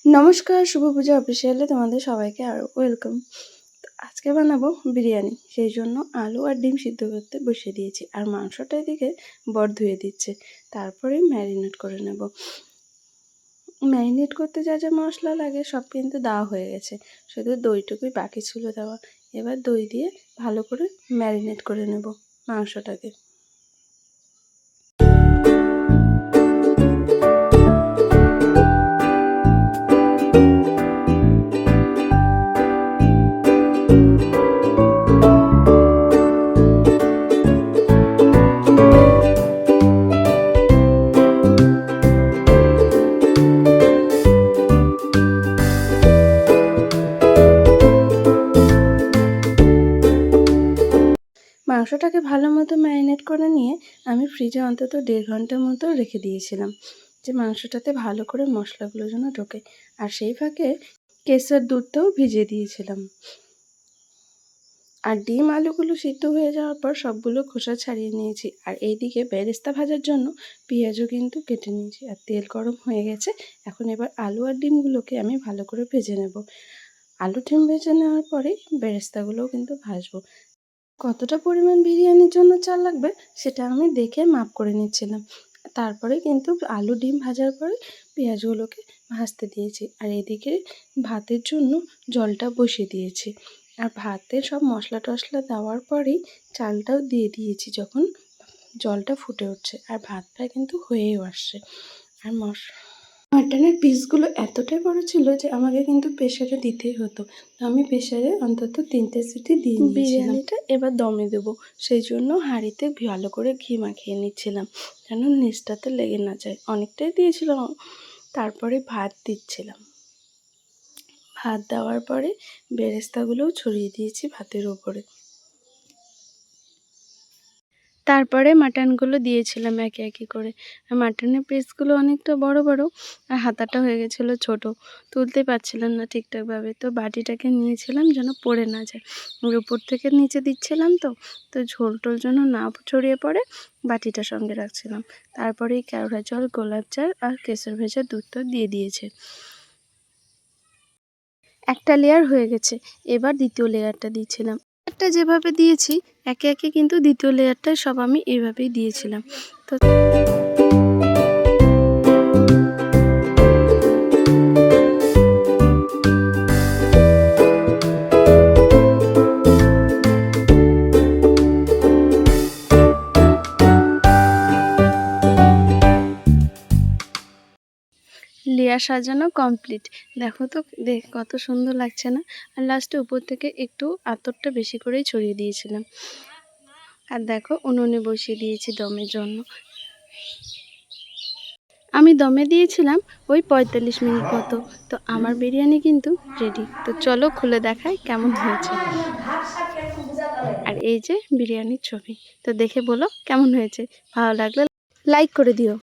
নমস্কার, শুভ পূজা অফিসিয়ালে তোমাদের সবাইকে আরও ওয়েলকাম। তো আজকে বানাবো বিরিয়ানি, সেই জন্য আলু আর ডিম সিদ্ধ করতে বসিয়ে দিয়েছি। আর মাংসটা এদিকে বর ধুয়ে দিচ্ছে, তারপরে ম্যারিনেট করে নেব। ম্যারিনেট করতে যা যা মশলা লাগে সব কিন্তু দেওয়া হয়ে গেছে, শুধু দইটুকুই বাকি ছিল দেওয়া। এবার দই দিয়ে ভালো করে ম্যারিনেট করে নেব মাংসটাকে। মাংসটাকে ভালো মতো ম্যারিনেট করে নিয়ে আমি ফ্রিজে অন্তত 1.5 ঘন্টার মতো রেখে দিয়েছিলাম, যে মাংসটাতে ভালো করে মশলাগুলো যেন ঢোকে। আর সেই ফাঁকে কেসের দুধটাও ভিজিয়ে দিয়েছিলাম। আর ডিম আলুগুলো সিদ্ধ হয়ে যাওয়ার পর সবগুলো খোসা ছাড়িয়ে নিয়েছি। আর এইদিকে বেরেস্তা ভাজার জন্য পেঁয়াজও কিন্তু কেটে নিয়েছি। আর তেল গরম হয়ে গেছে, এখন এবার আলু আর ডিমগুলোকে আমি ভালো করে ভেজে নেব। আলু ডিম ভেজে নেওয়ার পরে বেরেস্তাগুলোও কিন্তু ভাজবো। কতটা পরিমাণ বিরিয়ানির জন্য চাল লাগবে সেটা আমি দেখে মাপ করে নিচ্ছিলাম। তারপরে কিন্তু আলু ডিম ভাজার পরে পেঁয়াজগুলোকে ভাজতে দিয়েছি। আর এদিকে ভাতের জন্য জলটা বসিয়ে দিয়েছি। আর ভাতে সব মশলা টশলা দেওয়ার পরেই চালটাও দিয়ে দিয়েছি যখন জলটা ফুটে উঠছে। আর ভাতটা কিন্তু হয়েও আসছে। আর মাটনের পিসগুলো এতটাই বড় ছিল যে আমাকে কিন্তু প্রেসারে দিতেই হতো। আমি প্রেসারে অন্তত 3টে সিটি দিয়ে নিয়েছিলাম। বিরিয়ানিটা এবার দমে দেবো, সেই জন্য হাঁড়িতে ভালো করে ঘি মাখিয়ে নিচ্ছিলাম যেন নিচটাতে লেগে না যায়। অনেকটাই দিয়েছিলাম। তারপরে ভাত দিচ্ছিলাম। ভাত দেওয়ার পরে বেরেস্তাগুলোও ছড়িয়ে দিয়েছি ভাতের ওপরে। তারপরে মাটনগুলো দিয়েছিলাম একে একে করে। আর মাটনের পিসগুলো অনেকটা বড় বড়, আর হাতাটা হয়ে গেছিলো ছোট, তুলতে পারছিলাম না ঠিকঠাকভাবে। তো বাটিটাকে নিয়েছিলাম যেন পড়ে না যায়। ওর উপর থেকে নিচে দিচ্ছিলাম, তো ঝোল টোল যেন না ছড়িয়ে পড়ে বাটিটা সঙ্গে রাখছিলাম। তারপরে কেওড়া জল, গোলাপ জল আর কেশর ভেজা দুধটা দিয়ে দিয়েছে। একটা লেয়ার হয়ে গেছে, এবার দ্বিতীয় লেয়ারটা দিচ্ছিলাম। লেয়ারটা যেভাবে দিয়েছি একে একে কিন্তু দ্বিতীয় লেয়ারটা সব আমি এইভাবেই দিয়েছিলাম। তো লেয়ার সাজানো কমপ্লিট। দেখো তো কত সুন্দর লাগছে না? আর লাস্টে উপর থেকে একটু আতরটা বেশি করেই ছড়িয়ে দিয়েছিলাম। আর দেখো উনুনে বসিয়ে দিয়েছি দমের জন্য। আমি দমে দিয়েছিলাম ওই 45 মিনিট মতো। তো আমার বিরিয়ানি কিন্তু রেডি। তো চলো খুলে দেখাই কেমন হয়েছে। আর এই যে বিরিয়ানির ছবি, তো দেখে বলো কেমন হয়েছে। ভালো লাগলে লাইক করে দিও।